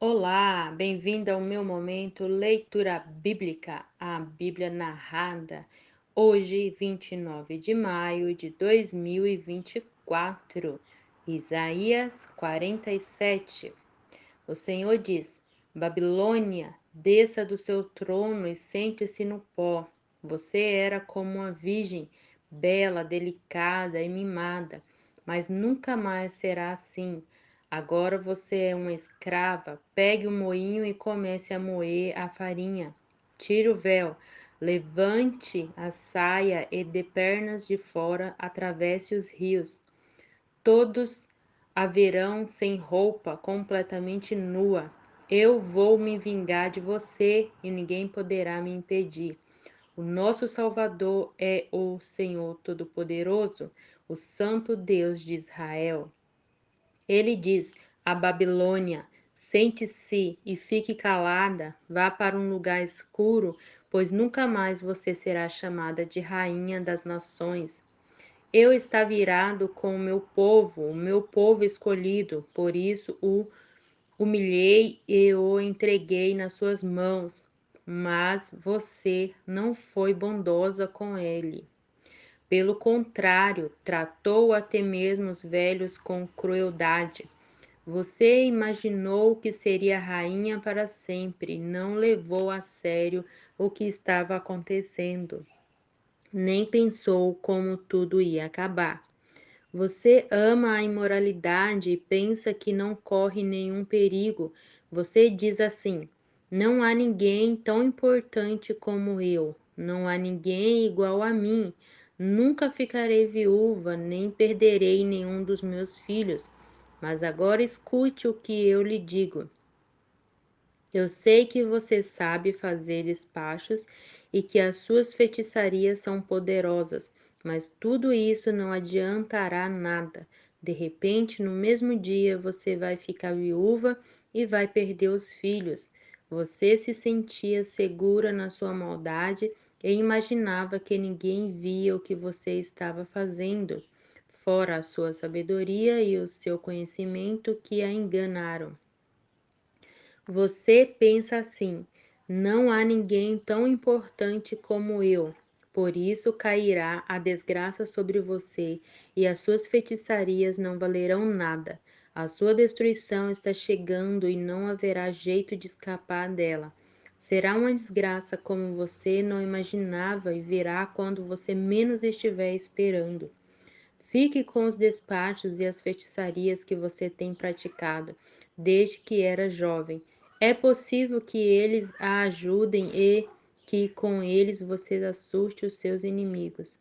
Olá, bem-vindo ao meu momento Leitura Bíblica, a Bíblia narrada. Hoje, 29 de maio de 2024, Isaías 47. O Senhor diz: Babilônia, desça do seu trono e sente-se no pó. Você era como uma virgem, bela, delicada e mimada, mas nunca mais será assim. Agora você é uma escrava. Pegue o moinho e comece a moer a farinha. Tire o véu, levante a saia e de pernas de fora atravesse os rios. Todos a verão sem roupa, completamente nua. Eu vou me vingar de você e ninguém poderá me impedir. O nosso Salvador é o Senhor Todo-Poderoso, o Santo Deus de Israel. Ele diz à Babilônia: sente-se e fique calada, vá para um lugar escuro, pois nunca mais você será chamada de rainha das nações. Eu está virado com o meu povo escolhido, por isso o humilhei e o entreguei nas suas mãos. Mas você não foi bondosa com ele. Pelo contrário, tratou até mesmo os velhos com crueldade. Você imaginou que seria rainha para sempre, não levou a sério o que estava acontecendo, nem pensou como tudo ia acabar. Você ama a imoralidade e pensa que não corre nenhum perigo. Você diz assim: não há ninguém tão importante como eu, não há ninguém igual a mim. Nunca ficarei viúva, nem perderei nenhum dos meus filhos. Mas agora escute o que eu lhe digo. Eu sei que você sabe fazer despachos e que as suas feitiçarias são poderosas, mas tudo isso não adiantará nada. De repente, no mesmo dia, você vai ficar viúva e vai perder os filhos. Você se sentia segura na sua maldade e imaginava que ninguém via o que você estava fazendo, fora a sua sabedoria e o seu conhecimento que a enganaram. Você pensa assim: não há ninguém tão importante como eu. Por isso cairá a desgraça sobre você, e as suas feitiçarias não valerão nada. A sua destruição está chegando e não haverá jeito de escapar dela. Será uma desgraça como você não imaginava e virá quando você menos estiver esperando. Fique com os despachos e as feitiçarias que você tem praticado desde que era jovem. É possível que eles a ajudem e que com eles você assuste os seus inimigos.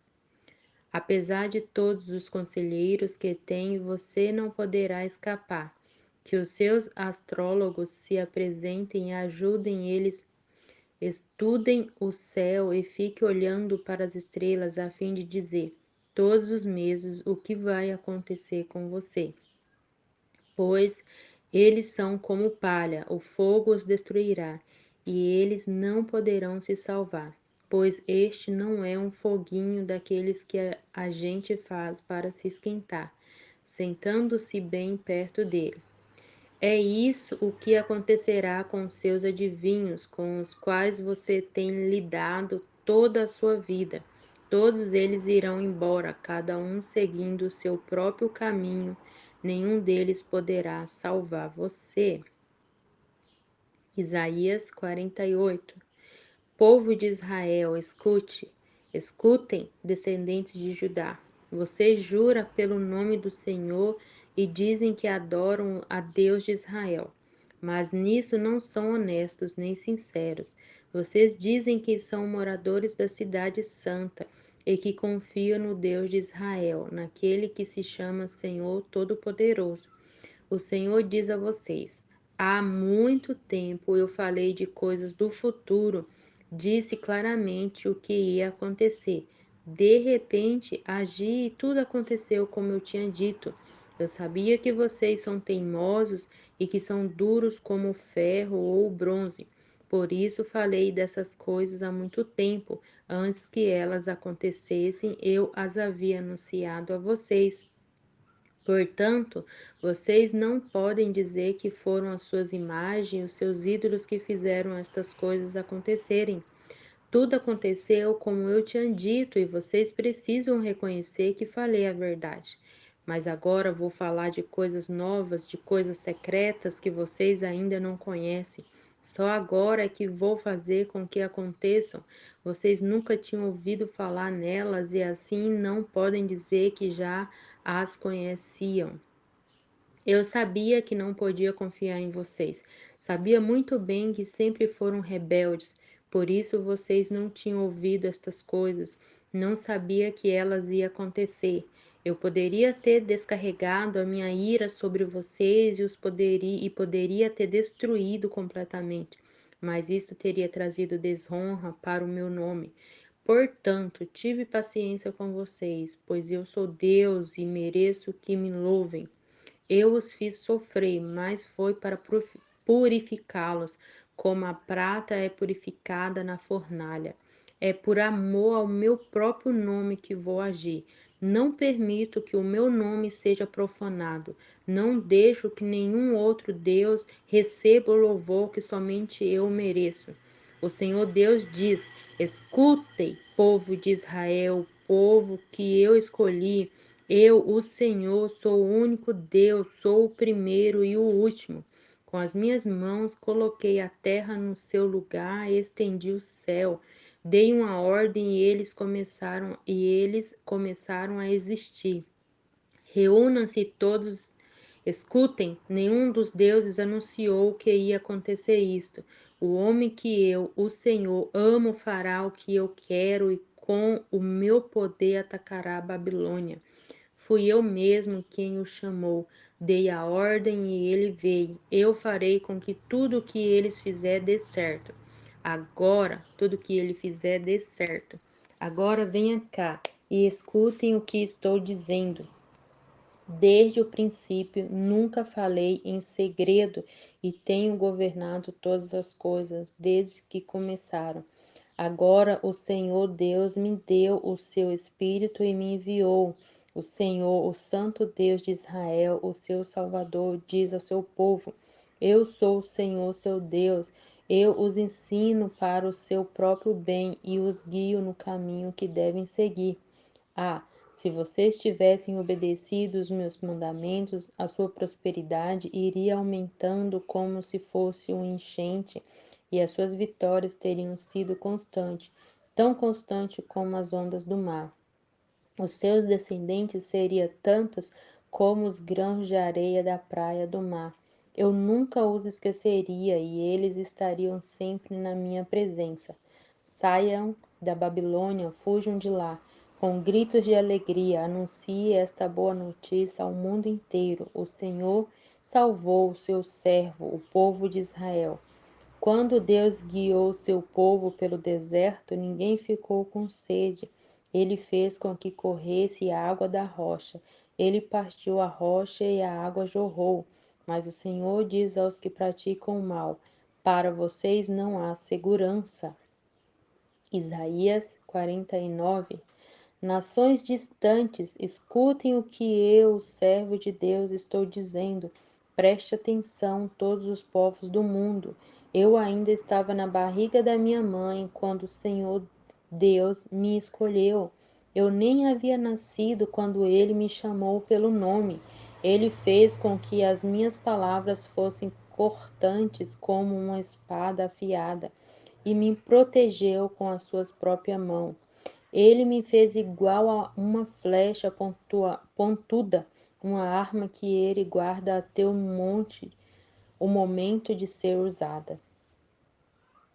Apesar de todos os conselheiros que tem, você não poderá escapar. Que os seus astrólogos se apresentem e ajudem eles. Estudem o céu e fiquem olhando para as estrelas a fim de dizer todos os meses o que vai acontecer com você. Pois eles são como palha, o fogo os destruirá, e eles não poderão se salvar. Pois este não é um foguinho daqueles que a gente faz para se esquentar, sentando-se bem perto dele. É isso o que acontecerá com seus adivinhos, com os quais você tem lidado toda a sua vida. Todos eles irão embora, cada um seguindo o seu próprio caminho. Nenhum deles poderá salvar você. Isaías 48. Povo de Israel, escutem, descendentes de Judá. Você jura pelo nome do Senhor e dizem que adoram a Deus de Israel, mas nisso não são honestos nem sinceros. Vocês dizem que são moradores da cidade santa e que confiam no Deus de Israel, naquele que se chama Senhor Todo-Poderoso. O Senhor diz a vocês: há muito tempo eu falei de coisas do futuro, disse claramente o que ia acontecer. De repente, agi e tudo aconteceu como eu tinha dito. Eu sabia que vocês são teimosos e que são duros como o ferro ou o bronze. Por isso falei dessas coisas há muito tempo. Antes que elas acontecessem, eu as havia anunciado a vocês. Portanto, vocês não podem dizer que foram as suas imagens, os seus ídolos que fizeram estas coisas acontecerem. Tudo aconteceu como eu tinha dito e vocês precisam reconhecer que falei a verdade. Mas agora vou falar de coisas novas, de coisas secretas que vocês ainda não conhecem. Só agora é que vou fazer com que aconteçam. Vocês nunca tinham ouvido falar nelas e assim não podem dizer que já as conheciam. Eu sabia que não podia confiar em vocês. Sabia muito bem que sempre foram rebeldes. Por isso vocês não tinham ouvido estas coisas. Não sabia que elas iam acontecer. Eu poderia ter descarregado a minha ira sobre vocês e poderia ter destruído completamente. Mas isso teria trazido desonra para o meu nome. Portanto, tive paciência com vocês, pois eu sou Deus e mereço que me louvem. Eu os fiz sofrer, mas foi para purificá-los, como a prata é purificada na fornalha. É por amor ao meu próprio nome que vou agir. Não permito que o meu nome seja profanado. Não deixo que nenhum outro Deus receba o louvor que somente eu mereço. O Senhor Deus diz: escutem, povo de Israel, povo que eu escolhi. Eu, o Senhor, sou o único Deus, sou o primeiro e o último. Com as minhas mãos coloquei a terra no seu lugar e estendi o céu. Dei uma ordem e eles começaram a existir. Reúnam-se todos, escutem, nenhum dos deuses anunciou que ia acontecer isto. O homem que eu, o Senhor, amo fará o que eu quero e com o meu poder atacará a Babilônia. Fui eu mesmo quem o chamou. Dei a ordem e ele veio. Eu farei com que tudo o que eles fizer dê certo. Agora, tudo o que ele fizer dê certo. Agora venha cá e escutem o que estou dizendo. Desde o princípio, nunca falei em segredo e tenho governado todas as coisas desde que começaram. Agora o Senhor Deus me deu o seu Espírito e me enviou. O Senhor, o Santo Deus de Israel, o seu Salvador, diz ao seu povo: eu sou o Senhor, seu Deus. Eu os ensino para o seu próprio bem e os guio no caminho que devem seguir. Ah, se vocês tivessem obedecido os meus mandamentos, a sua prosperidade iria aumentando como se fosse um enchente, e as suas vitórias teriam sido constantes, tão constante como as ondas do mar. Os seus descendentes seriam tantos como os grãos de areia da praia do mar. Eu nunca os esqueceria e eles estariam sempre na minha presença. Saiam da Babilônia, fujam de lá. Com gritos de alegria, anuncie esta boa notícia ao mundo inteiro. O Senhor salvou o seu servo, o povo de Israel. Quando Deus guiou seu povo pelo deserto, ninguém ficou com sede. Ele fez com que corresse a água da rocha. Ele partiu a rocha e a água jorrou. Mas o Senhor diz aos que praticam o mal: para vocês não há segurança. Isaías 49. Nações distantes, escutem o que eu, servo de Deus, estou dizendo. Preste atenção, todos os povos do mundo. Eu ainda estava na barriga da minha mãe quando o Senhor Deus me escolheu. Eu nem havia nascido quando ele me chamou pelo nome. Ele fez com que as minhas palavras fossem cortantes como uma espada afiada e me protegeu com as suas próprias mãos. Ele me fez igual a uma flecha pontuda, uma arma que ele guarda até o momento de ser usada.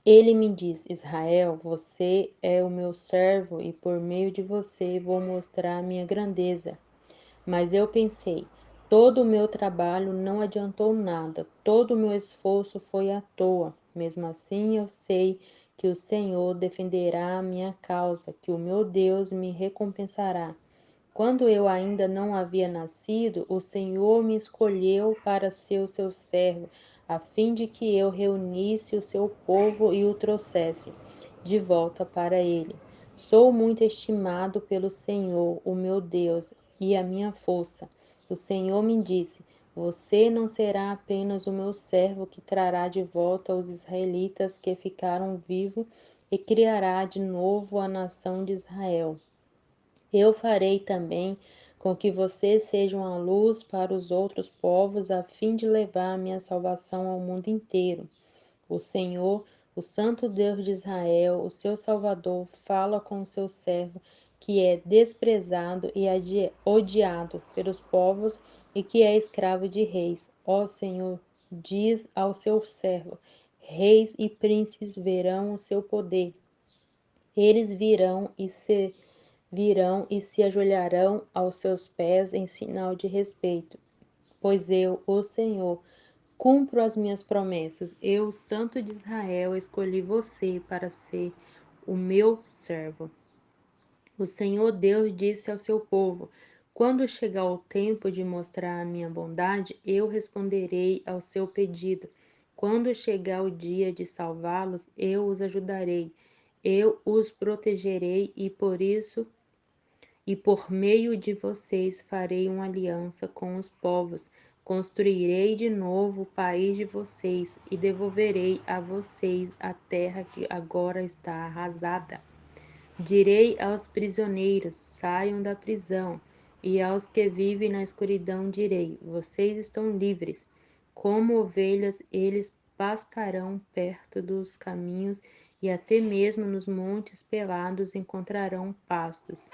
Ele me diz: Israel, você é o meu servo e por meio de você vou mostrar a minha grandeza. Mas eu pensei: todo o meu trabalho não adiantou nada, todo o meu esforço foi à toa. Mesmo assim, eu sei que o Senhor defenderá a minha causa, que o meu Deus me recompensará. Quando eu ainda não havia nascido, o Senhor me escolheu para ser o seu servo, a fim de que eu reunisse o seu povo e o trouxesse de volta para ele. Sou muito estimado pelo Senhor, o meu Deus, e a minha força. O Senhor me disse: Você não será apenas o meu servo que trará de volta os israelitas que ficaram vivos e criará de novo a nação de Israel. Eu farei também com que vocês sejam a luz para os outros povos, a fim de levar a minha salvação ao mundo inteiro. O Senhor, o Santo Deus de Israel, o seu Salvador, fala com o seu servo, que é desprezado e odiado pelos povos e que é escravo de reis. Ó Senhor, diz ao seu servo: reis e príncipes verão o seu poder. Eles virão e se ajoelharão aos seus pés em sinal de respeito, pois eu, o Senhor, cumpro as minhas promessas. Eu, Santo de Israel, escolhi você para ser o meu servo. O Senhor Deus disse ao seu povo: Quando chegar o tempo de mostrar a minha bondade, eu responderei ao seu pedido. Quando chegar o dia de salvá-los, eu os ajudarei. Eu os protegerei e por meio de vocês farei uma aliança com os povos. Construirei de novo o país de vocês e devolverei a vocês a terra que agora está arrasada. Direi aos prisioneiros: saiam da prisão, e aos que vivem na escuridão direi: vocês estão livres. Como ovelhas, eles pastarão perto dos caminhos e até mesmo nos montes pelados encontrarão pastos.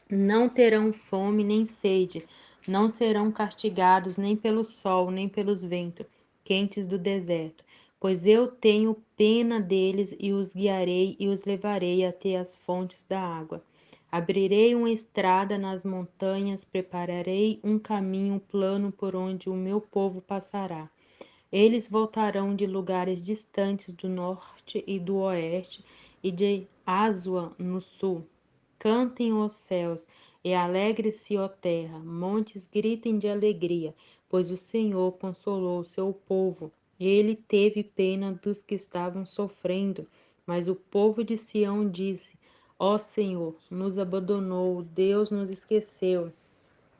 Não terão fome nem sede, não serão castigados nem pelo sol, nem pelos ventos quentes do deserto, pois eu tenho pena deles e os guiarei e os levarei até as fontes da água. Abrirei uma estrada nas montanhas, prepararei um caminho plano por onde o meu povo passará. Eles voltarão de lugares distantes do norte e do oeste e de Asua no sul. Cantem os céus e alegre-se, ó terra, montes gritem de alegria, pois o Senhor consolou o seu povo. Ele teve pena dos que estavam sofrendo, mas o povo de Sião disse: Ó Senhor, nos abandonou, Deus nos esqueceu.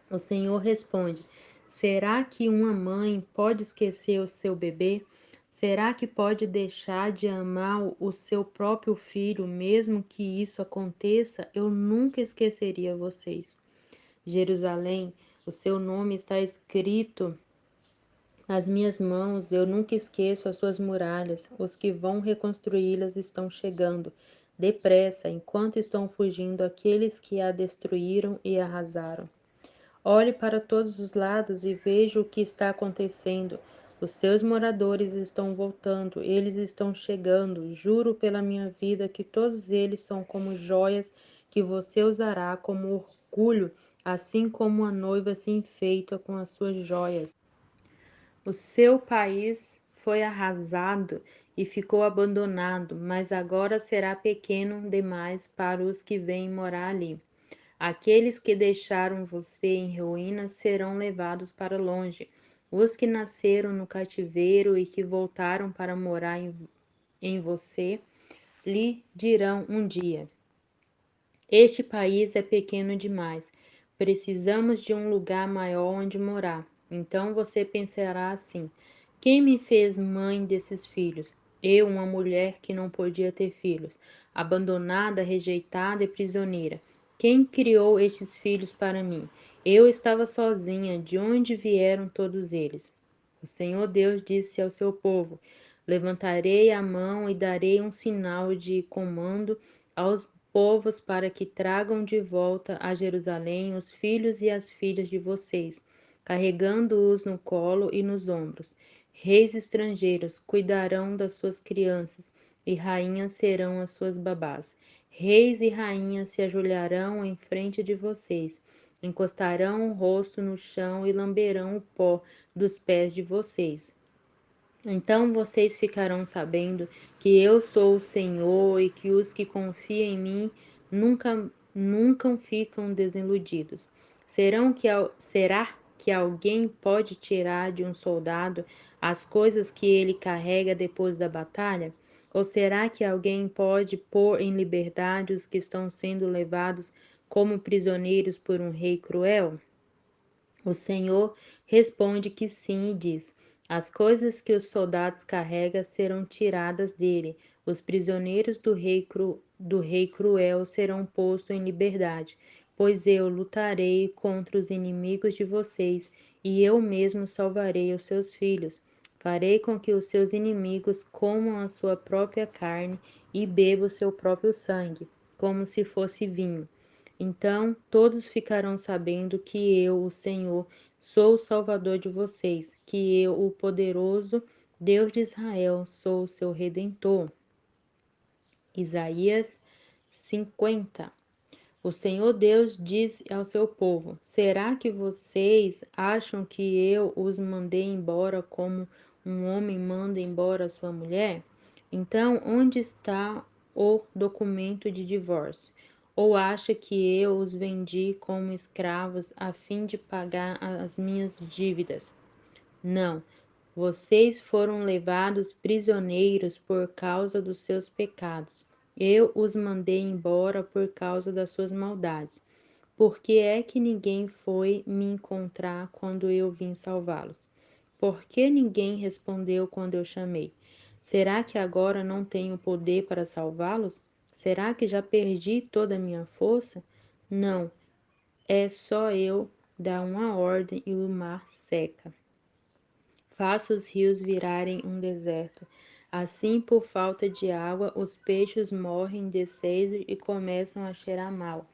O Senhor responde: Será que uma mãe pode esquecer o seu bebê? Será que pode deixar de amar o seu próprio filho, mesmo que isso aconteça? Eu nunca esqueceria vocês. Jerusalém, o seu nome está escrito nas minhas mãos, eu nunca esqueço as suas muralhas. Os que vão reconstruí-las estão chegando. Depressa, enquanto estão fugindo aqueles que a destruíram e arrasaram. Olhe para todos os lados e veja o que está acontecendo. Os seus moradores estão voltando, eles estão chegando. Juro pela minha vida que todos eles são como joias que você usará como orgulho, assim como a noiva se enfeita com as suas joias. O seu país foi arrasado e ficou abandonado, mas agora será pequeno demais para os que vêm morar ali. Aqueles que deixaram você em ruínas serão levados para longe. Os que nasceram no cativeiro e que voltaram para morar em você lhe dirão um dia: Este país é pequeno demais. Precisamos de um lugar maior onde morar. Então você pensará assim: quem me fez mãe desses filhos? Eu, uma mulher que não podia ter filhos, abandonada, rejeitada e prisioneira. Quem criou estes filhos para mim? Eu estava sozinha. De onde vieram todos eles? O Senhor Deus disse ao seu povo: Levantarei a mão e darei um sinal de comando aos povos para que tragam de volta a Jerusalém os filhos e as filhas de vocês, carregando-os no colo e nos ombros. Reis estrangeiros cuidarão das suas crianças, e rainhas serão as suas babás. Reis e rainhas se ajoelharão em frente de vocês, encostarão o rosto no chão e lamberão o pó dos pés de vocês. Então vocês ficarão sabendo que eu sou o Senhor e que os que confiam em mim nunca ficam desiludidos. Será que alguém pode tirar de um soldado as coisas que ele carrega depois da batalha? Ou será que alguém pode pôr em liberdade os que estão sendo levados como prisioneiros por um rei cruel? O Senhor responde que sim e diz: as coisas que os soldados carregam serão tiradas dele, os prisioneiros do rei cruel serão postos em liberdade, pois eu lutarei contra os inimigos de vocês, e eu mesmo salvarei os seus filhos. Farei com que os seus inimigos comam a sua própria carne e bebam o seu próprio sangue, como se fosse vinho. Então todos ficarão sabendo que eu, o Senhor, sou o Salvador de vocês, que eu, o poderoso Deus de Israel, sou o seu redentor. Isaías 50. O Senhor Deus diz ao seu povo: será que vocês acham que eu os mandei embora como um homem manda embora sua mulher? Então, onde está o documento de divórcio? Ou acha que eu os vendi como escravos a fim de pagar as minhas dívidas? Não, vocês foram levados prisioneiros por causa dos seus pecados. Eu os mandei embora por causa das suas maldades. Por que é que ninguém foi me encontrar quando eu vim salvá-los? Por que ninguém respondeu quando eu chamei? Será que agora não tenho poder para salvá-los? Será que já perdi toda a minha força? Não, é só eu dar uma ordem e o mar seca. Faço os rios virarem um deserto. Assim, por falta de água, os peixes morrem de sede e começam a cheirar mal.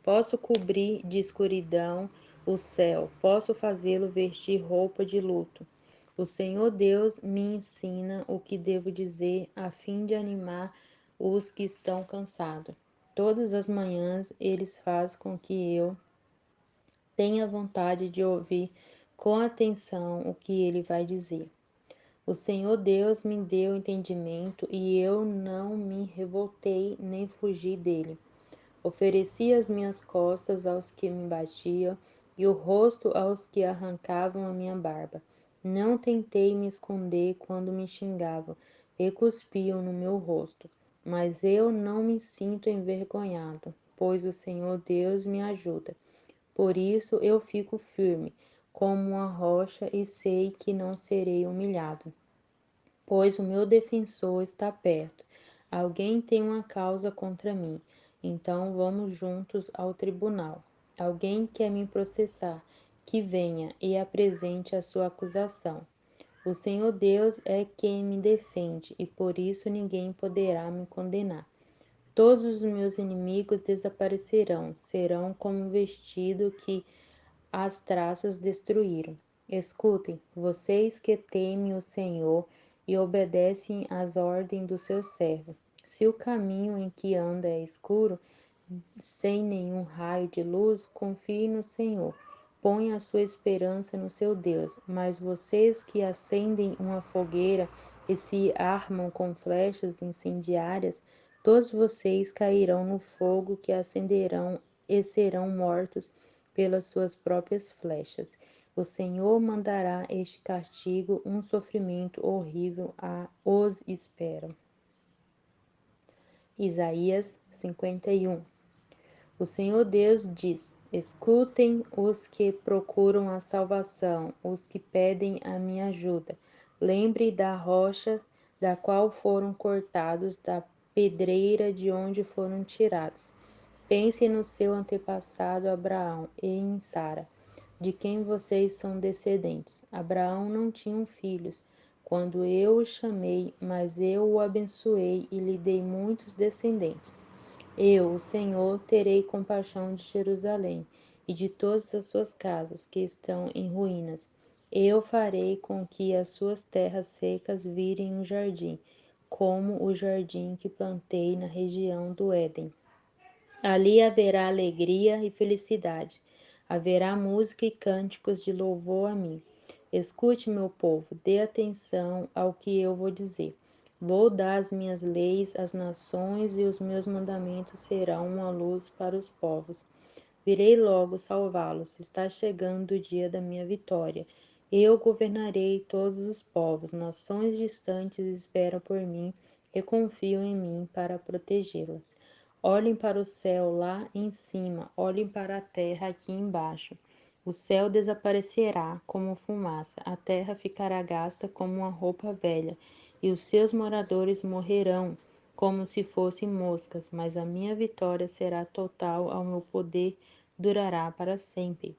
Posso cobrir de escuridão o céu, posso fazê-lo vestir roupa de luto. O Senhor Deus me ensina o que devo dizer a fim de animar os que estão cansados. Todas as manhãs eles fazem com que eu tenha vontade de ouvir com atenção o que ele vai dizer. O Senhor Deus me deu entendimento e eu não me revoltei nem fugi dele. Ofereci as minhas costas aos que me batiam e o rosto aos que arrancavam a minha barba. Não tentei me esconder quando me xingavam e cuspiam no meu rosto. Mas eu não me sinto envergonhado, pois o Senhor Deus me ajuda. Por isso eu fico firme, como uma rocha, e sei que não serei humilhado, pois o meu defensor está perto. Alguém tem uma causa contra mim, então vamos juntos ao tribunal. Alguém quer me processar, que venha e apresente a sua acusação. O Senhor Deus é quem me defende, e por isso ninguém poderá me condenar. Todos os meus inimigos desaparecerão, serão como um vestido que as traças destruíram. Escutem, vocês que temem o Senhor e obedecem às ordens do seu servo. Se o caminho em que anda é escuro, sem nenhum raio de luz, confie no Senhor. Ponha a sua esperança no seu Deus. Mas vocês que acendem uma fogueira e se armam com flechas incendiárias, todos vocês cairão no fogo que acenderão e serão mortos pelas suas próprias flechas. O Senhor mandará este castigo, um sofrimento horrível a os espera. Isaías 51. O Senhor Deus diz: escutem os que procuram a salvação, os que pedem a minha ajuda. Lembre da rocha da qual foram cortados, da pedreira de onde foram tirados. Pense no seu antepassado Abraão e em Sara, de quem vocês são descendentes. Abraão não tinha filhos quando eu o chamei, mas eu o abençoei e lhe dei muitos descendentes. Eu, o Senhor, terei compaixão de Jerusalém e de todas as suas casas que estão em ruínas. Eu farei com que as suas terras secas virem um jardim, como o jardim que plantei na região do Éden. Ali haverá alegria e felicidade. Haverá música e cânticos de louvor a mim. Escute, meu povo, dê atenção ao que eu vou dizer. Vou dar as minhas leis às nações e os meus mandamentos serão uma luz para os povos. Virei logo salvá-los. Está chegando o dia da minha vitória. Eu governarei todos os povos. Nações distantes esperam por mim e confiam em mim para protegê-las. Olhem para o céu lá em cima, olhem para a terra aqui embaixo. O céu desaparecerá como fumaça, a terra ficará gasta como uma roupa velha, e os seus moradores morrerão como se fossem moscas, mas a minha vitória será total, ao meu poder durará para sempre.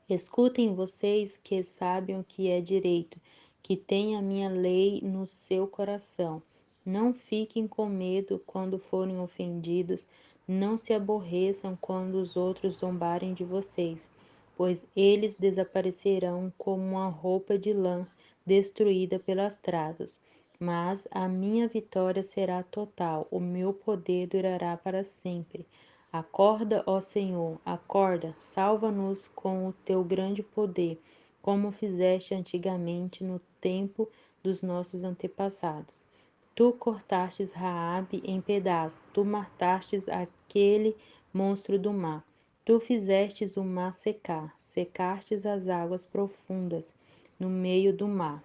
Escutem vocês que sabem o que é direito, que têm a minha lei no seu coração. Não fiquem com medo quando forem ofendidos, não se aborreçam quando os outros zombarem de vocês, pois eles desaparecerão como uma roupa de lã destruída pelas traças. Mas a minha vitória será total, o meu poder durará para sempre. Acorda, ó Senhor, acorda, salva-nos com o teu grande poder, como fizeste antigamente no tempo dos nossos antepassados. Tu cortastes Raabe em pedaços, tu matastes aquele monstro do mar. Tu fizestes o mar secar, secastes as águas profundas no meio do mar.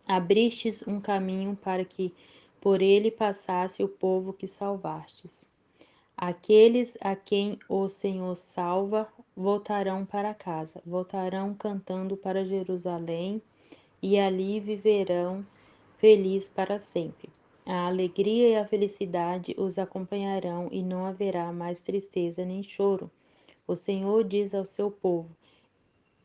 Abristes um caminho para que por ele passasse o povo que salvastes. Aqueles a quem o Senhor salva voltarão para casa, voltarão cantando para Jerusalém e ali viverão felizes para sempre. A alegria e a felicidade os acompanharão e não haverá mais tristeza nem choro. O Senhor diz ao seu povo: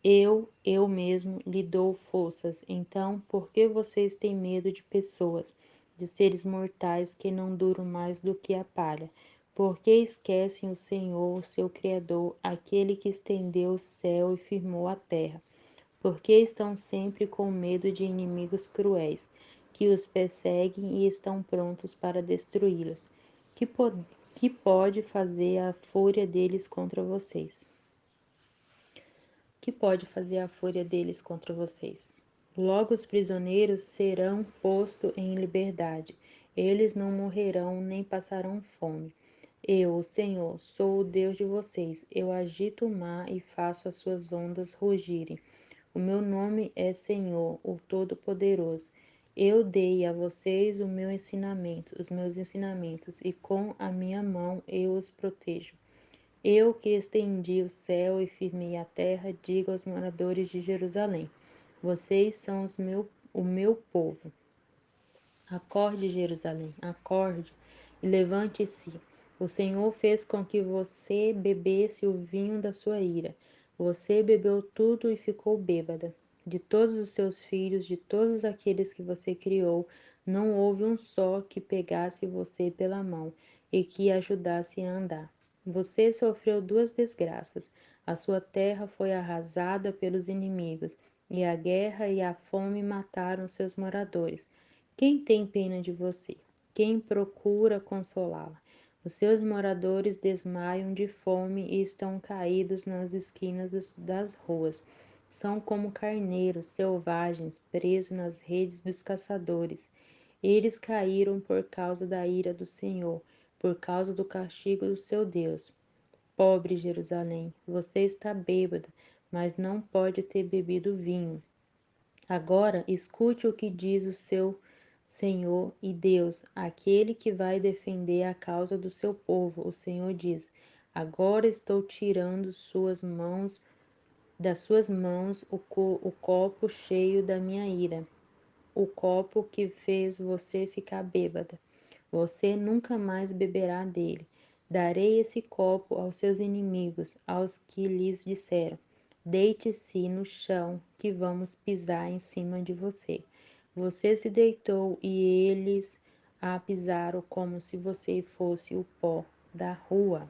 eu mesmo lhe dou forças. Então, por que vocês têm medo de pessoas, de seres mortais que não duram mais do que a palha? Por que esquecem o Senhor, o seu Criador, aquele que estendeu o céu e firmou a terra? Por que estão sempre com medo de inimigos cruéis, que os perseguem e estão prontos para destruí-los? Que pode fazer a fúria deles contra vocês? Que pode fazer a fúria deles contra vocês? Logo os prisioneiros serão postos em liberdade. Eles não morrerão nem passarão fome. Eu, o Senhor, sou o Deus de vocês. Eu agito o mar e faço as suas ondas rugirem. O meu nome é Senhor, o Todo-Poderoso. Eu dei a vocês o meu ensinamento, os meus ensinamentos, e com a minha mão eu os protejo. Eu que estendi o céu e firmei a terra, digo aos moradores de Jerusalém: vocês são o meu povo. Acorde, Jerusalém, acorde e levante-se. O Senhor fez com que você bebesse o vinho da sua ira. Você bebeu tudo e ficou bêbada. De todos os seus filhos, de todos aqueles que você criou, não houve um só que pegasse você pela mão e que ajudasse a andar. Você sofreu duas desgraças. A sua terra foi arrasada pelos inimigos, e a guerra e a fome mataram seus moradores. Quem tem pena de você? Quem procura consolá-la? Os seus moradores desmaiam de fome e estão caídos nas esquinas das ruas. São como carneiros selvagens presos nas redes dos caçadores. Eles caíram por causa da ira do Senhor, por causa do castigo do seu Deus. Pobre Jerusalém, você está bêbada, mas não pode ter bebido vinho. Agora escute o que diz o seu Senhor e Deus, aquele que vai defender a causa do seu povo. O Senhor diz: agora estou tirando das suas mãos o copo cheio da minha ira, o copo que fez você ficar bêbada. Você nunca mais beberá dele. Darei esse copo aos seus inimigos, aos que lhes disseram: deite-se no chão, que vamos pisar em cima de você. Você se deitou e eles a pisaram como se você fosse o pó da rua.